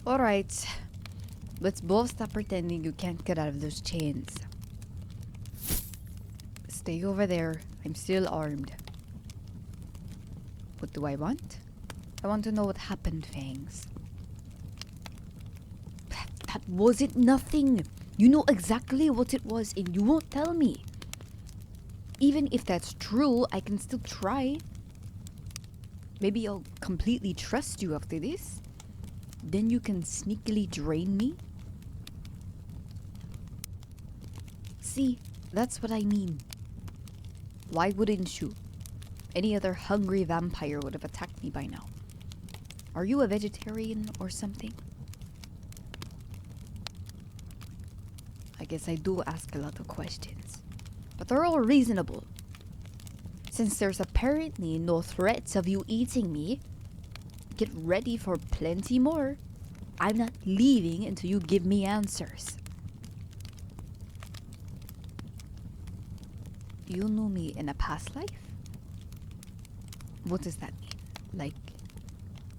Alright, let's both stop pretending you can't get out of those chains. Stay over there. I'm still armed. What do I want? I want to know what happened, Fangs. That wasn't nothing. You know exactly what it was and you won't tell me. Even if that's true, I can still try. Maybe I'll completely trust you after this. Then you can sneakily drain me. See, that's what I mean. Why wouldn't you? Any other hungry vampire would have attacked me by now. Are you a vegetarian or something? I guess I do ask a lot of questions, but they're all reasonable. Since there's apparently no threats of you eating me, get ready for plenty more. I'm not leaving until you give me answers. You knew me in a past life? What does that mean? Like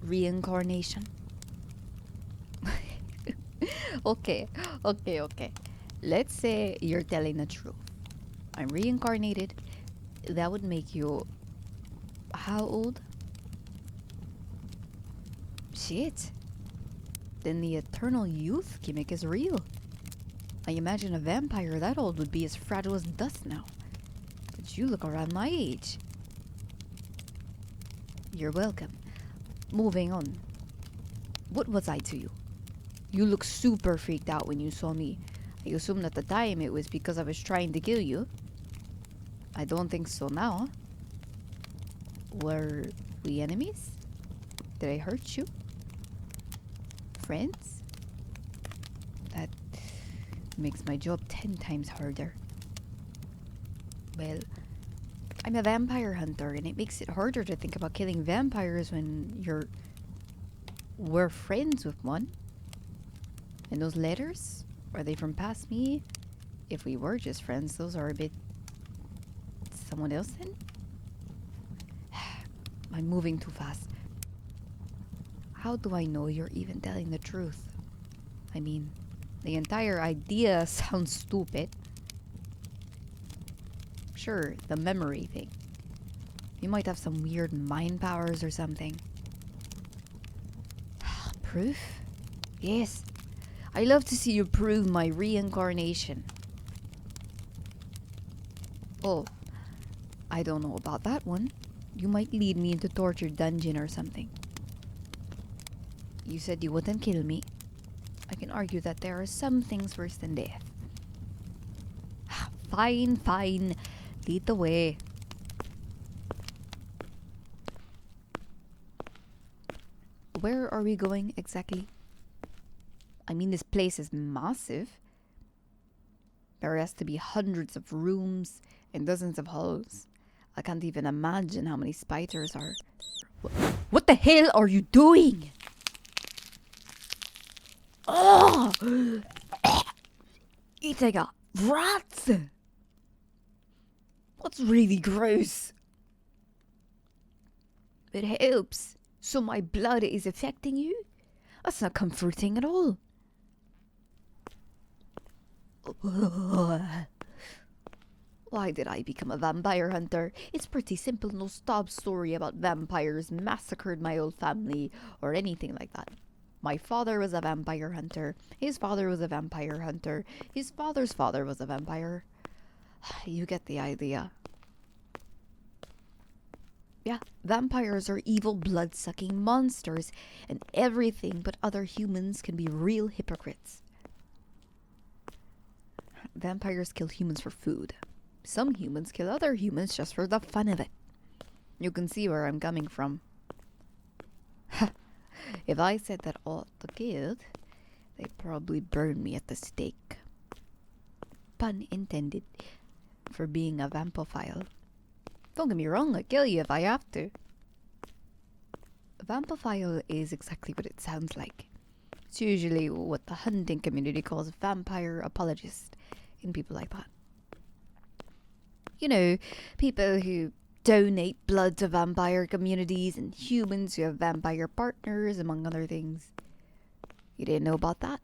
reincarnation? Okay. Let's say you're telling the truth. I'm reincarnated. That would make you... how old? Shit. Then the eternal youth gimmick is real. I imagine a vampire that old would be as fragile as dust now. But you look around my age. You're welcome. Moving on. What was I to you? You look super freaked out when you saw me. I assumed at the time it was because I was trying to kill you. I don't think so now. Were we enemies? Did I hurt you? Friends? That makes my job 10 times harder. Well, I'm a vampire hunter, and it makes it harder to think about killing vampires when we're friends with one. And those letters? Are they from past me? If we were just friends, those are a bit... someone else then? I'm moving too fast. How do I know you're even telling the truth? I mean, the entire idea sounds stupid. Sure, the memory thing. You might have some weird mind powers or something. Proof? Yes. I love to see you prove my reincarnation. Oh, I don't know about that one. You might lead me into torture dungeon or something. You said you wouldn't kill me. I can argue that there are some things worse than death. Fine. Lead the way. Where are we going exactly? I mean, this place is massive. There has to be hundreds of rooms and dozens of halls. I can't even imagine how many spiders are. What the hell are you doing? Oh! Eating a rat! That's really gross. It helps. So my blood is affecting you? That's not comforting at all. Why did I become a vampire hunter? It's pretty simple, no sob story about vampires massacred my old family or anything like that. My father was a vampire hunter. His father was a vampire hunter. His father's father was a vampire. You get the idea. Yeah, vampires are evil blood-sucking monsters, and everything but other humans can be real hypocrites. Vampires kill humans for food. Some humans kill other humans just for the fun of it. You can see where I'm coming from. If I said that all the killed, they'd probably burn me at the stake. Pun intended, for being a vampophile. Don't get me wrong, I'd kill you if I have to. A vampophile is exactly what it sounds like. It's usually what the hunting community calls vampire apologists and people like that. You know, people who donate blood to vampire communities and humans who have vampire partners, among other things. You didn't know about that?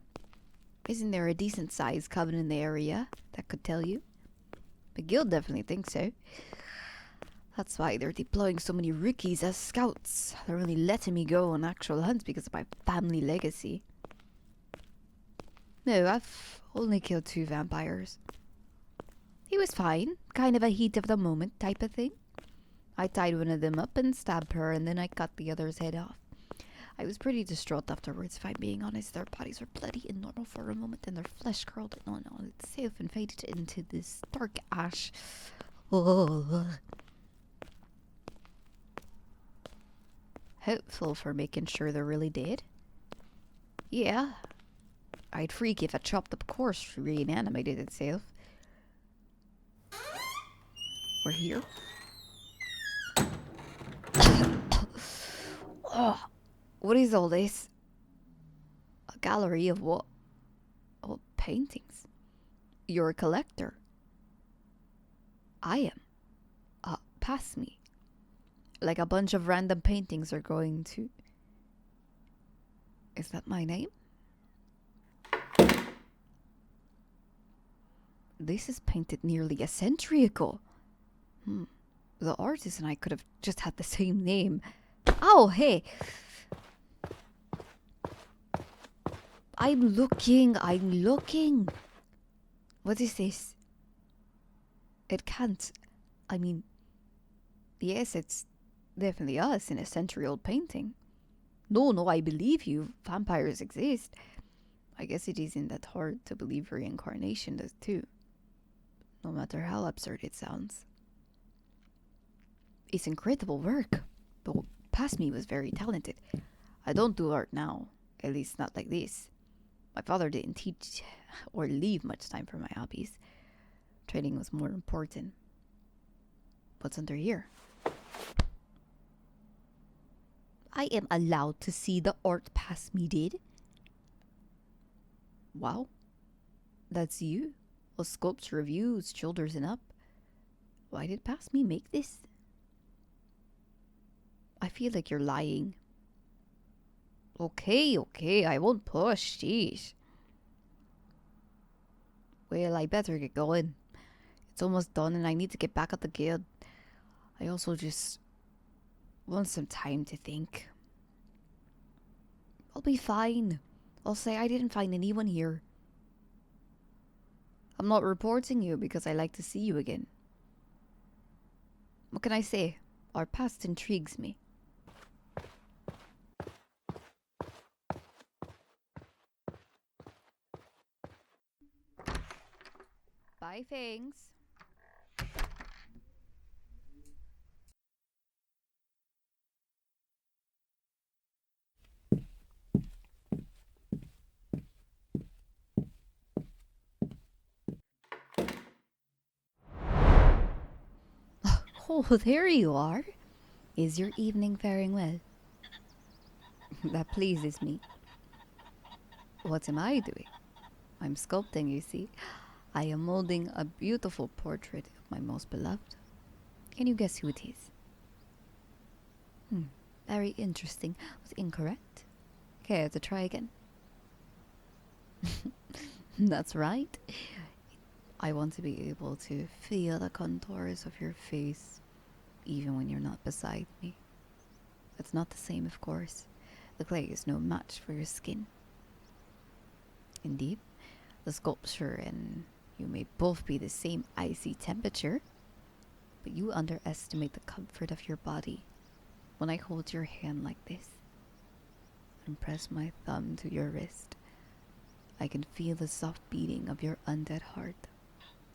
Isn't there a decent-sized coven in the area that could tell you? The guild definitely thinks so. That's why they're deploying so many rookies as scouts. They're only letting me go on actual hunts because of my family legacy. No, I've only killed 2 vampires. He was fine. Kind of a heat of the moment type of thing. I tied one of them up and stabbed her, and then I cut the other's head off. I was pretty distraught afterwards, if I'm being honest. Their bodies were bloody and normal for a moment, and their flesh curled on itself and faded into this dark ash. Oh. Hopeful for making sure they're really dead. Yeah. I'd freak if a chopped up corpse reanimated itself. We're here. Oh, what is all this? A gallery of what? Oh, paintings. You're a collector. I am. Pass me. Like a bunch of random paintings are going to... Is that my name? This is painted nearly a century ago. The artist and I could have just had the same name. Oh, hey! I'm looking. What is this? It can't... I mean... Yes, it's definitely us in a century-old painting. No, I believe you. Vampires exist. I guess it isn't that hard to believe reincarnation does too. No matter how absurd it sounds. It's incredible work. But past me was very talented. I don't do art now. At least not like this. My father didn't teach or leave much time for my hobbies. Training was more important. What's under here? I am allowed to see the art past me did. Wow. That's you. A sculpture of you, shoulders and up. Why did past me make this? I feel like you're lying. Okay, I won't push, jeez. Well, I better get going. It's almost done and I need to get back at the guild. I also just want some time to think. I'll be fine. I'll say I didn't find anyone here. I'm not reporting you because I like to see you again. What can I say? Our past intrigues me. Bye, Fangs. Oh, there you are. Is your evening faring well? That pleases me. What am I doing? I'm sculpting, you see. I am molding a beautiful portrait of my most beloved. Can you guess who it is? Very interesting. Was incorrect. Care to try again? That's right. I want to be able to feel the contours of your face, even when you're not beside me. It's not the same, of course. The clay is no match for your skin. Indeed, the sculpture and you may both be the same icy temperature, but you underestimate the comfort of your body when I hold your hand like this and press my thumb to your wrist. I can feel the soft beating of your undead heart.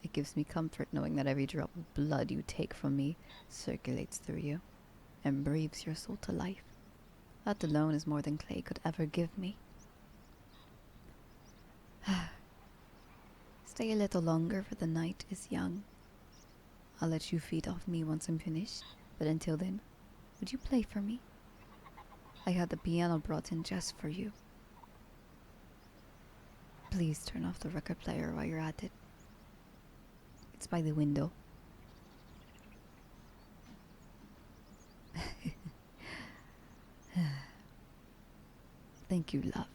It gives me comfort knowing that every drop of blood you take from me circulates through you and breathes your soul to life. That alone is more than clay could ever give me. Stay a little longer, for the night is young. I'll let you feed off me once I'm finished, but until then, would you play for me? I had the piano brought in just for you. Please turn off the record player while you're at it. It's by the window. Thank you, love.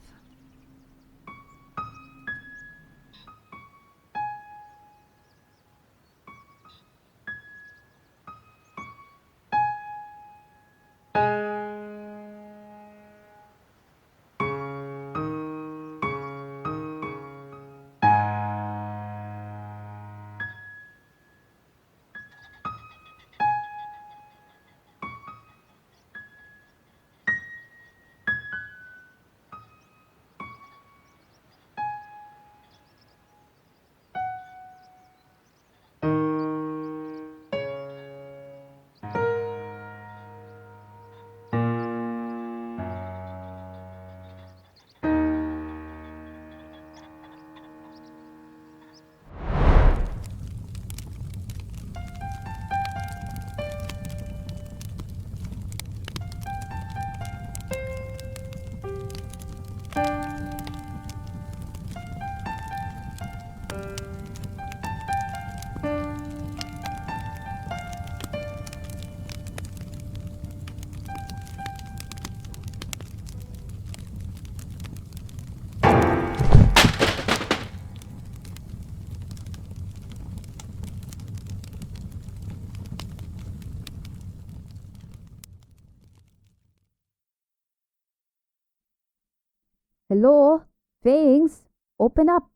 Hello? Fangs? Open up.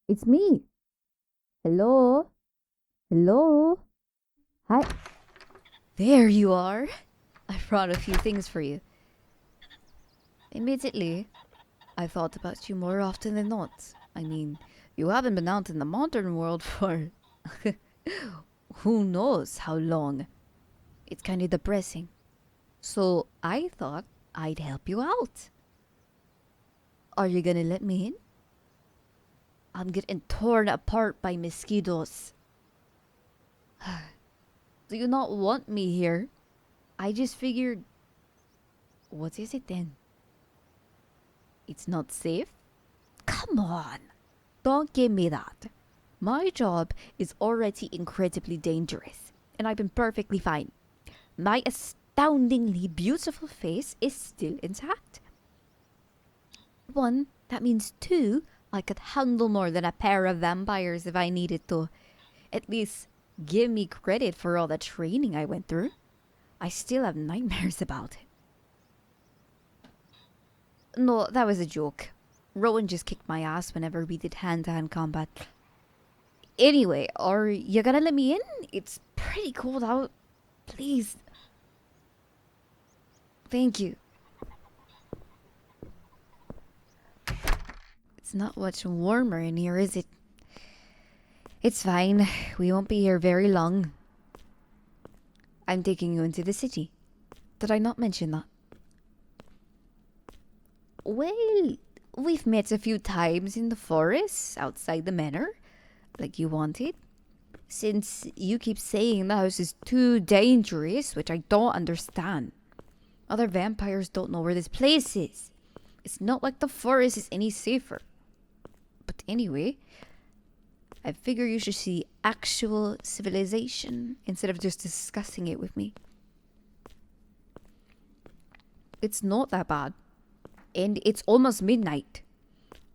It's me. Hello? Hello? Hi. There you are. I brought a few things for you. Admittedly, I thought about you more often than not. I mean, you haven't been out in the modern world for who knows how long. It's kind of depressing. So I thought I'd help you out. Are you gonna let me in? I'm getting torn apart by mosquitoes. Do you not want me here? I just figured. What is it then? It's not safe? Come on! Don't give me that. My job is already incredibly dangerous, and I've been perfectly fine. My astoundingly beautiful face is still intact. One, that means two, I could handle more than a pair of vampires if I needed to. At least give me credit for all the training I went through. I still have nightmares about it. No, that was a joke. Rowan just kicked my ass whenever we did hand-to-hand combat. Anyway, are you gonna let me in? It's pretty cold out. Please. Thank you. It's not much warmer in here, is it? It's fine. We won't be here very long. I'm taking you into the city. Did I not mention that? Well, we've met a few times in the forest outside the manor, like you wanted. Since you keep saying the house is too dangerous, which I don't understand. Other vampires don't know where this place is. It's not like the forest is any safer. But anyway, I figure you should see actual civilization instead of just discussing it with me. It's not that bad. And it's almost midnight.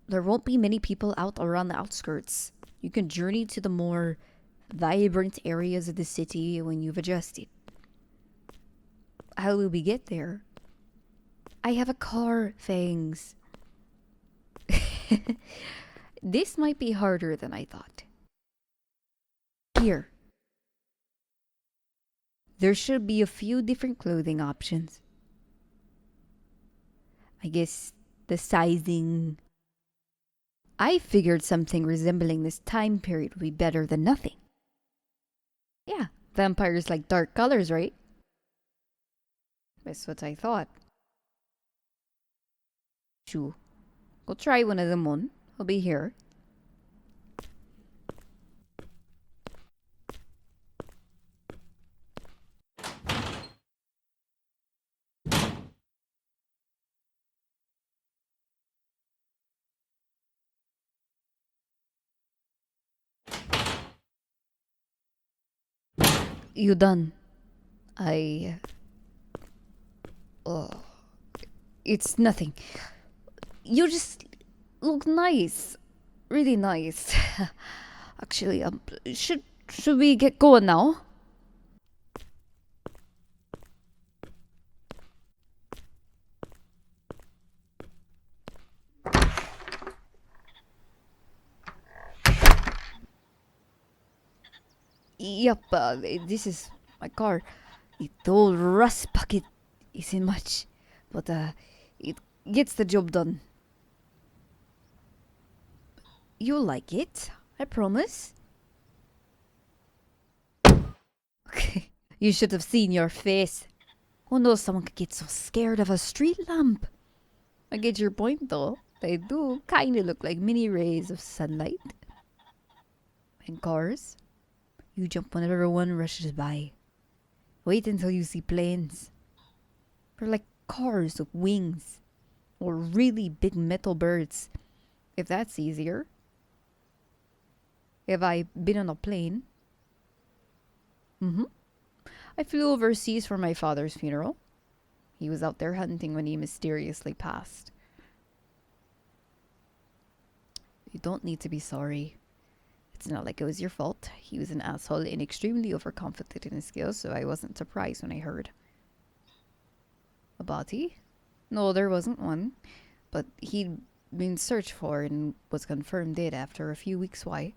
There won't be many people out around the outskirts. You can journey to the more vibrant areas of the city when you've adjusted. How will we get there? I have a car, Fangs. This might be harder than I thought. Here. There should be a few different clothing options. I guess the sizing. I figured something resembling this time period would be better than nothing. Yeah, vampires like dark colors, right? That's what I thought. Shoo. Go try one of them on. I'll be here. You done? I... Oh, it's nothing. You just look nice. Really nice. Actually, should we get going now? Yep, this is my car. The old rust bucket isn't much, but it gets the job done. You'll like it, I promise. Okay, you should have seen your face. Who knows someone could get so scared of a street lamp? I get your point though. They do kind of look like mini rays of sunlight. And cars, you jump whenever one rushes by. Wait until you see planes. They're like cars with wings. Or really big metal birds. If that's easier. Have I been on a plane? I flew overseas for my father's funeral. He was out there hunting when he mysteriously passed. You don't need to be sorry. It's not like it was your fault. He was an asshole and extremely overconfident in his skills, so I wasn't surprised when I heard. A body? No, there wasn't one. But he'd been searched for and was confirmed dead after a few weeks. Why?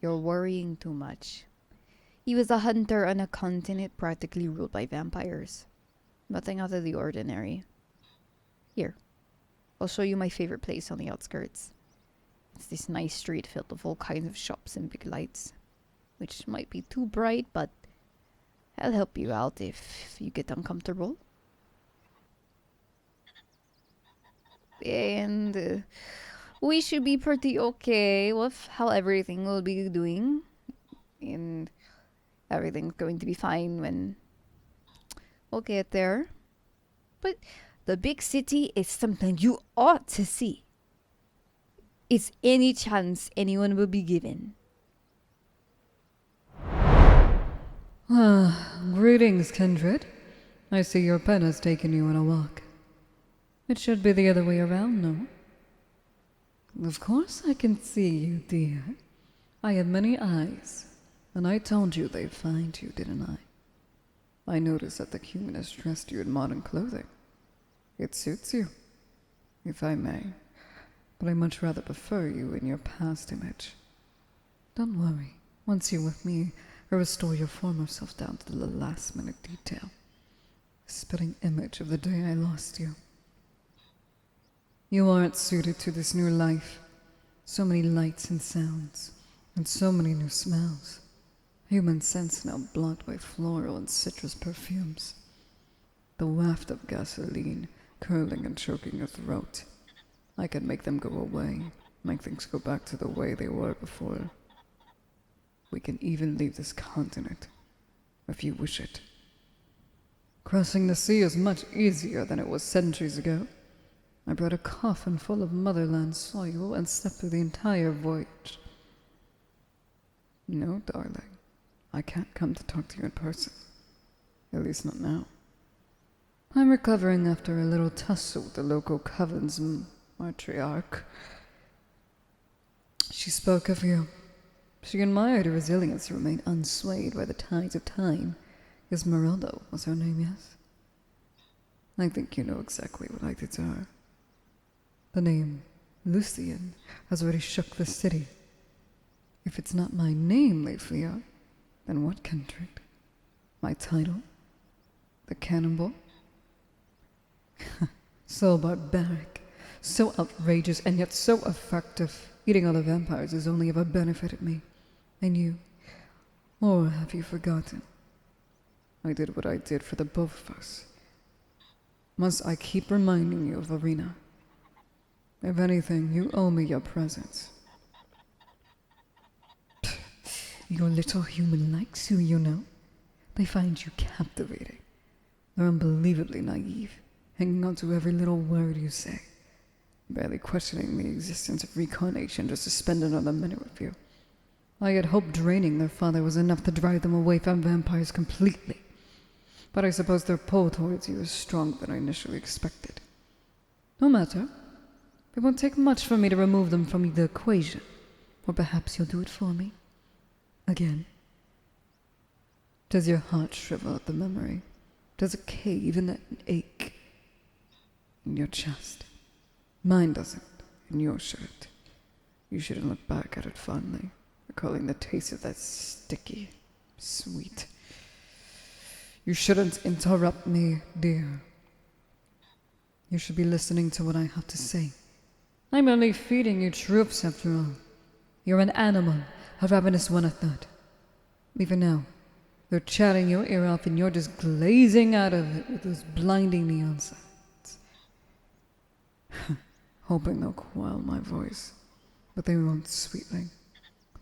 You're worrying too much. He was a hunter on a continent practically ruled by vampires. Nothing out of the ordinary. Here, I'll show you my favorite place on the outskirts. It's this nice street filled with all kinds of shops and big lights, which might be too bright, but I'll help you out if you get uncomfortable. And we should be pretty okay with how everything will be doing. And everything's going to be fine when we'll get there. But the big city is something you ought to see. It's any chance anyone will be given. Greetings, kindred. I see your pen has taken you on a walk. It should be the other way around, no? Of course I can see you, dear. I have many eyes, and I told you they'd find you, didn't I? I noticed that the humanist dressed you in modern clothing. It suits you, if I may, but I much rather prefer you in your past image. Don't worry, once you're with me, I'll restore your former self down to the last-minute detail. A spitting image of the day I lost you. You aren't suited to this new life. So many lights and sounds, and so many new smells. Human sense now blocked by floral and citrus perfumes. The waft of gasoline curling and choking your throat. I could make them go away, make things go back to the way they were before. We can even leave this continent, if you wish it. Crossing the sea is much easier than it was centuries ago. I brought a coffin full of motherland soil and slept through the entire voyage. No, darling, I can't come to talk to you in person. At least not now. I'm recovering after a little tussle with the local coven's matriarch. She spoke of you. She admired your resilience to remain unswayed by the tides of time. Esmeralda was her name, yes? I think you know exactly what I did to her. The name Lucian has already shook the city. If it's not my name, Leiflia, then what kindred? My title? The cannibal? So barbaric, so outrageous, and yet so effective. Eating other vampires has only ever benefited me. And you? Or have you forgotten? I did what I did for the both of us. Must I keep reminding you of Arena? If anything, you owe me your presence. Your little human likes you, you know. They find you captivating. They're unbelievably naive, hanging on to every little word you say, barely questioning the existence of reincarnation just to spend another minute with you. I had hoped draining their father was enough to drive them away from vampires completely, but I suppose their pull towards you is stronger than I initially expected. No matter. It won't take much for me to remove them from the equation, or perhaps you'll do it for me. Again. Does your heart shrivel at the memory? Does it cave and ache in your chest? Mine doesn't, and yours shouldn't. You shouldn't look back at it fondly, recalling the taste of that sticky, sweet. You shouldn't interrupt me, dear. You should be listening to what I have to say. I'm only feeding you truths after all. You're an animal, a ravenous one at that. Even now, they're chatting your ear off and you're just glazing out of it with those blinding neon signs. Hoping they'll quell my voice, but they won't, sweetling.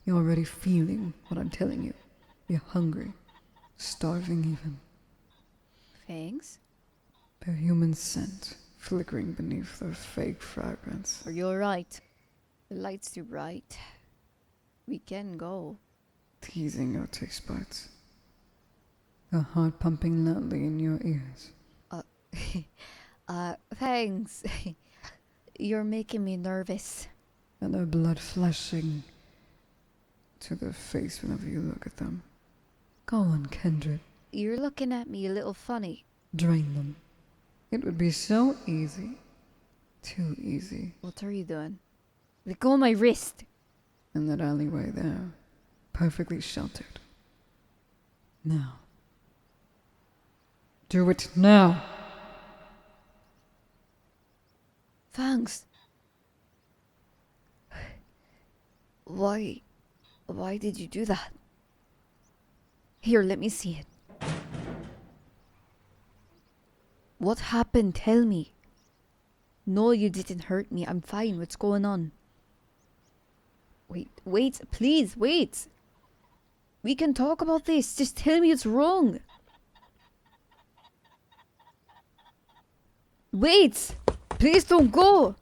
You're already feeling what I'm telling you. You're hungry, starving even. Fangs? Their human scent flickering beneath their fake fragrance. Are you alright? The light's too bright. We can go. Teasing your taste buds. The heart pumping loudly in your ears. Thanks. You're making me nervous. And their blood flashing to their face whenever you look at them. Go on, kindred. You're looking at me a little funny. Drain them. It would be so easy. Too easy. What are you doing? Let go of my wrist. In that alleyway there. Perfectly sheltered. Now. Do it now! Fangs. Why did you do that? Here, let me see it. What happened? Tell me. No, you didn't hurt me. I'm fine. What's going on? Wait, please, wait. We can talk about this. Just tell me it's wrong. Wait! Please don't go!